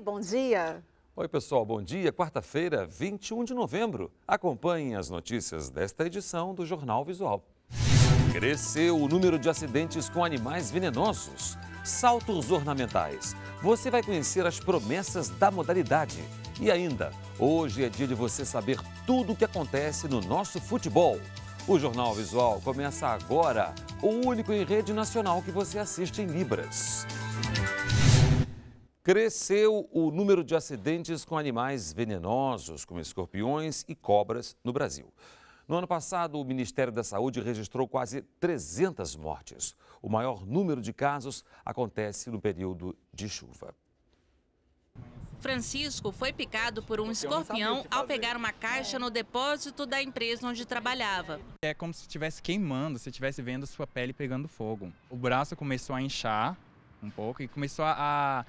bom dia. Oi, pessoal, bom dia. Quarta-feira, 21 de novembro. Acompanhem as notícias desta edição do Jornal Visual. Cresceu o número de acidentes com animais venenosos. Saltos ornamentais. Você vai conhecer as promessas da modalidade. E ainda, hoje é dia de você saber tudo o que acontece no nosso futebol. O Jornal Visual começa agora, o único em rede nacional que você assiste em Libras. Cresceu o número de acidentes com animais venenosos, como escorpiões e cobras, no Brasil. No ano passado, o Ministério da Saúde registrou quase 300 mortes. O maior número de casos acontece no período de chuva. Francisco foi picado por um escorpião ao pegar uma caixa no depósito da empresa onde trabalhava. É como se estivesse queimando, se estivesse vendo sua pele pegando fogo. O braço começou a inchar um pouco e começou a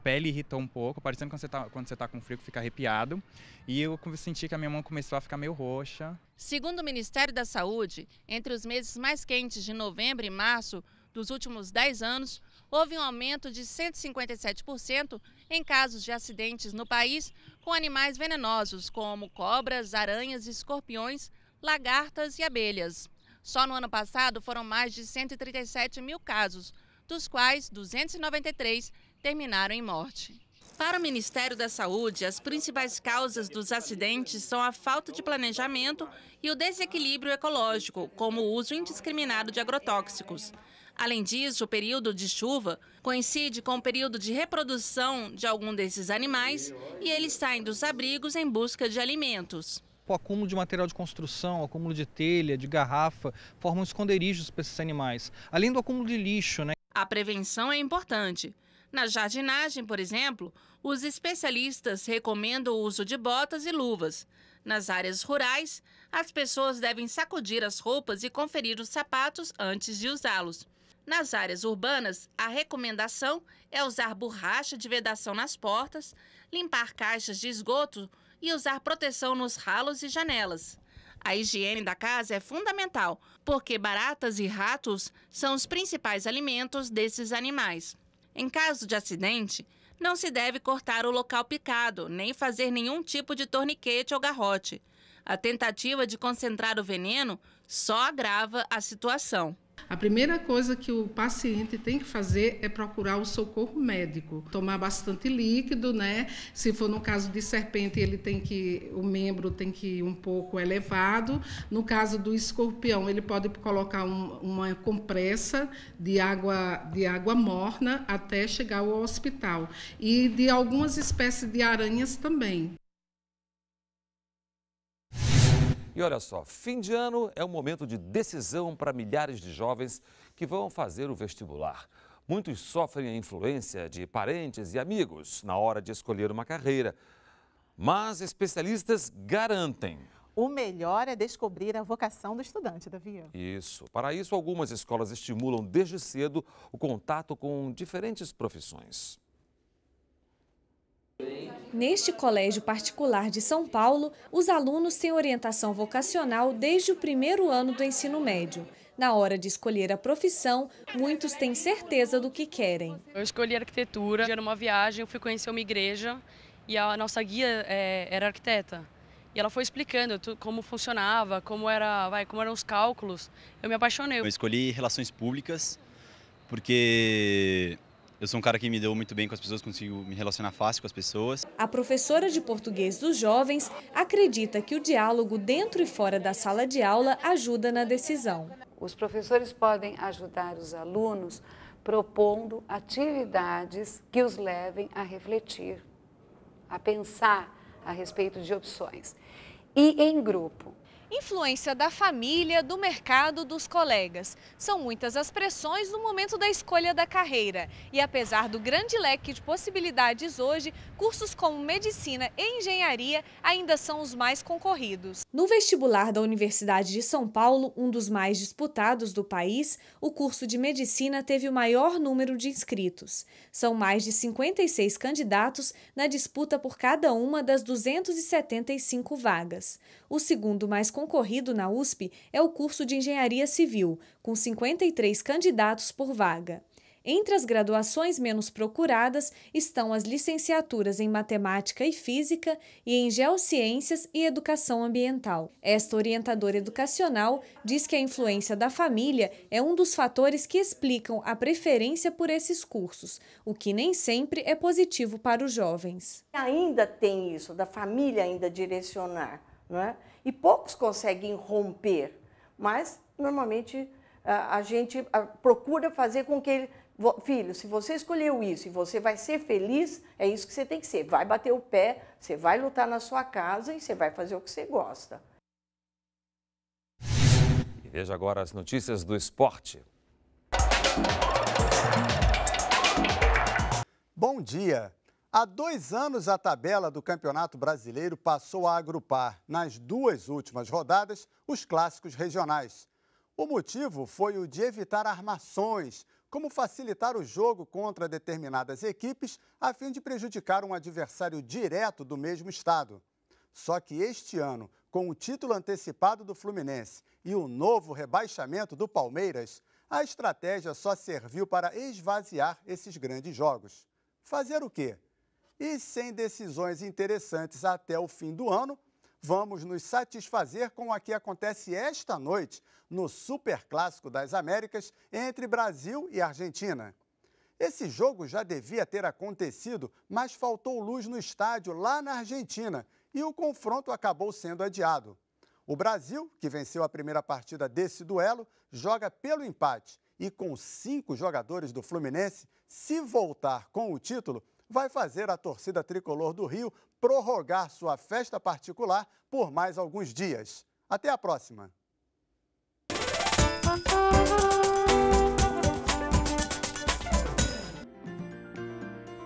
pele irritou um pouco, parecendo quando você está com frio, fica arrepiado. E eu senti que a minha mão começou a ficar meio roxa. Segundo o Ministério da Saúde, entre os meses mais quentes de novembro e março dos últimos 10 anos, houve um aumento de 157% em casos de acidentes no país com animais venenosos, como cobras, aranhas, escorpiões, lagartas e abelhas. Só no ano passado foram mais de 137 mil casos, dos quais 293 terminaram em morte. Para o Ministério da Saúde, as principais causas dos acidentes são a falta de planejamento e o desequilíbrio ecológico, como o uso indiscriminado de agrotóxicos. Além disso, o período de chuva coincide com o período de reprodução de algum desses animais e eles saem dos abrigos em busca de alimentos. O acúmulo de material de construção, o acúmulo de telha, de garrafa, formam esconderijos para esses animais, além do acúmulo de lixo, né? A prevenção é importante. Na jardinagem, por exemplo, os especialistas recomendam o uso de botas e luvas. Nas áreas rurais, as pessoas devem sacudir as roupas e conferir os sapatos antes de usá-los. Nas áreas urbanas, a recomendação é usar borracha de vedação nas portas, limpar caixas de esgoto e usar proteção nos ralos e janelas. A higiene da casa é fundamental, porque baratas e ratos são os principais alimentos desses animais. Em caso de acidente, não se deve cortar o local picado, nem fazer nenhum tipo de torniquete ou garrote. A tentativa de concentrar o veneno só agrava a situação. A primeira coisa que o paciente tem que fazer é procurar o socorro médico, tomar bastante líquido, né? Se for no caso de serpente, o membro tem que ir um pouco elevado. No caso do escorpião, ele pode colocar uma compressa de água morna até chegar ao hospital. E de algumas espécies de aranhas também. E olha só, fim de ano é um momento de decisão para milhares de jovens que vão fazer o vestibular. Muitos sofrem a influência de parentes e amigos na hora de escolher uma carreira. Mas especialistas garantem. O melhor é descobrir a vocação do estudante, Davi. Isso. Para isso, algumas escolas estimulam desde cedo o contato com diferentes profissões. Neste colégio particular de São Paulo, os alunos têm orientação vocacional desde o primeiro ano do ensino médio. Na hora de escolher a profissão, muitos têm certeza do que querem. Eu escolhi arquitetura, era uma viagem, eu fui conhecer uma igreja e a nossa guia era arquiteta. E ela foi explicando como funcionava, como eram os cálculos. Eu me apaixonei. Eu escolhi relações públicas porque eu sou um cara que me deu muito bem com as pessoas, consigo me relacionar fácil com as pessoas. A professora de português dos jovens acredita que o diálogo dentro e fora da sala de aula ajuda na decisão. Os professores podem ajudar os alunos propondo atividades que os levem a refletir, a pensar a respeito de opções. E em grupo. Influência da família, do mercado, dos colegas. São muitas as pressões no momento da escolha da carreira. E apesar do grande leque de possibilidades hoje, cursos como medicina e engenharia ainda são os mais concorridos. No vestibular da Universidade de São Paulo, um dos mais disputados do país, o curso de medicina teve o maior número de inscritos. São mais de 56 candidatos na disputa por cada uma das 275 vagas. O segundo mais concorrido na USP é o curso de Engenharia Civil, com 53 candidatos por vaga. Entre as graduações menos procuradas estão as licenciaturas em Matemática e Física e em Geociências e Educação Ambiental. Esta orientadora educacional diz que a influência da família é um dos fatores que explicam a preferência por esses cursos, o que nem sempre é positivo para os jovens. Ainda tem isso, da família ainda direcionar, não é? E poucos conseguem romper, mas normalmente a gente procura fazer com que ele... Filho, se você escolheu isso e você vai ser feliz, é isso que você tem que ser. Vai bater o pé, você vai lutar na sua casa e você vai fazer o que você gosta. E veja agora as notícias do esporte. Bom dia! Há 2 anos, a tabela do Campeonato Brasileiro passou a agrupar, nas 2 últimas rodadas, os clássicos regionais. O motivo foi o de evitar armações, como facilitar o jogo contra determinadas equipes a fim de prejudicar um adversário direto do mesmo estado. Só que este ano, com o título antecipado do Fluminense e o novo rebaixamento do Palmeiras, a estratégia só serviu para esvaziar esses grandes jogos. Fazer o quê? E sem decisões interessantes até o fim do ano, vamos nos satisfazer com o que acontece esta noite no Superclássico das Américas entre Brasil e Argentina. Esse jogo já devia ter acontecido, mas faltou luz no estádio lá na Argentina e o confronto acabou sendo adiado. O Brasil, que venceu a primeira partida desse duelo, joga pelo empate e com 5 jogadores do Fluminense, se voltar com o título, vai fazer a torcida tricolor do Rio prorrogar sua festa particular por mais alguns dias. Até a próxima!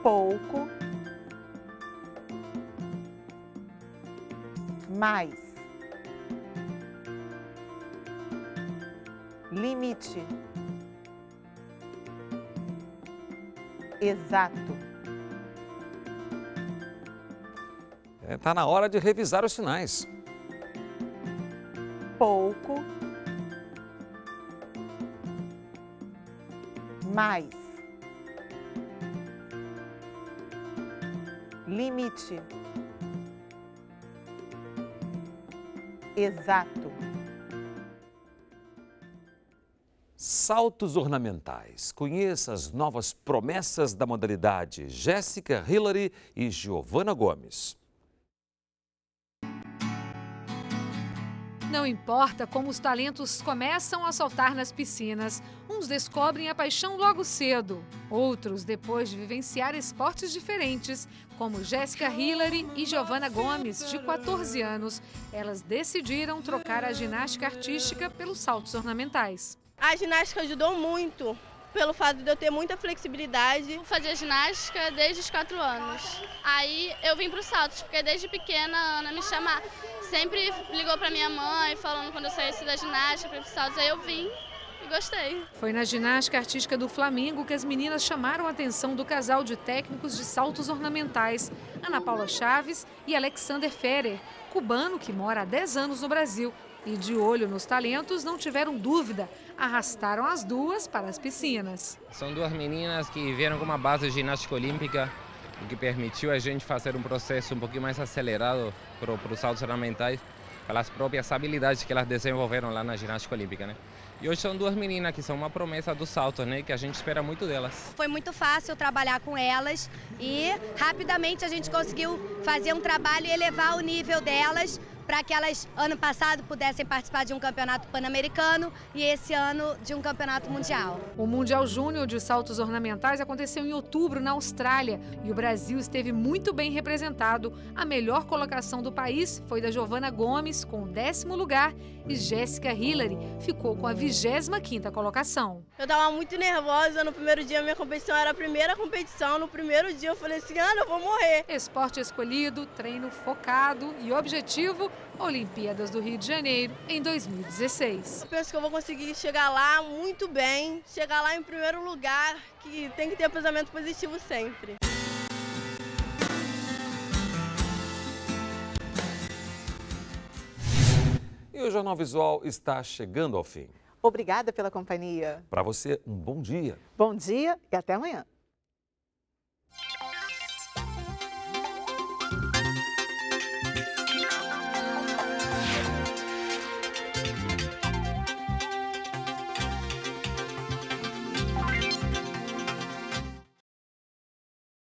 Pouco, mais, limite, exato. Está na hora de revisar os sinais. Pouco, mais, limite, exato. Saltos ornamentais. Conheça as novas promessas da modalidade Jéssica Hillary e Giovana Gomes. Não importa como os talentos começam a saltar nas piscinas, uns descobrem a paixão logo cedo. Outros, depois de vivenciar esportes diferentes, como Jéssica Hillary e Giovana Gomes, de 14 anos, elas decidiram trocar a ginástica artística pelos saltos ornamentais. A ginástica ajudou muito, pelo fato de eu ter muita flexibilidade. Eu fazia ginástica desde os 4 anos. Aí eu vim para os saltos, porque desde pequena a Ana me chama, sempre ligou para minha mãe, falando quando eu saísse da ginástica para ir para os saltos. Aí eu vim e gostei. Foi na ginástica artística do Flamengo que as meninas chamaram a atenção do casal de técnicos de saltos ornamentais, Ana Paula Chaves e Alexander Ferrer, cubano que mora há 10 anos no Brasil. E de olho nos talentos, não tiveram dúvida, arrastaram as duas para as piscinas. São 2 meninas que vieram com uma base de ginástica olímpica, o que permitiu a gente fazer um processo um pouquinho mais acelerado para os saltos ornamentais, pelas próprias habilidades que elas desenvolveram lá na ginástica olímpica, né? E hoje são 2 meninas que são uma promessa dos saltos, né? Que a gente espera muito delas. Foi muito fácil trabalhar com elas e rapidamente a gente conseguiu fazer um trabalho e elevar o nível delas, para que elas, ano passado, pudessem participar de um campeonato pan-americano e esse ano de um campeonato mundial. O Mundial Júnior de Saltos Ornamentais aconteceu em outubro na Austrália e o Brasil esteve muito bem representado. A melhor colocação do país foi da Giovana Gomes, com o 10º lugar, e Jéssica Hillary ficou com a 25ª colocação. Eu estava muito nervosa, no primeiro dia minha competição era a primeira competição, no primeiro dia eu falei assim, Ana, eu vou morrer. Esporte escolhido, treino focado e objetivo, Olimpíadas do Rio de Janeiro em 2016. Eu penso que eu vou conseguir chegar lá muito bem, chegar lá em primeiro lugar, que tem que ter pensamento positivo sempre. E o Jornal Visual está chegando ao fim. Obrigada pela companhia. Para você, um bom dia. Bom dia e até amanhã.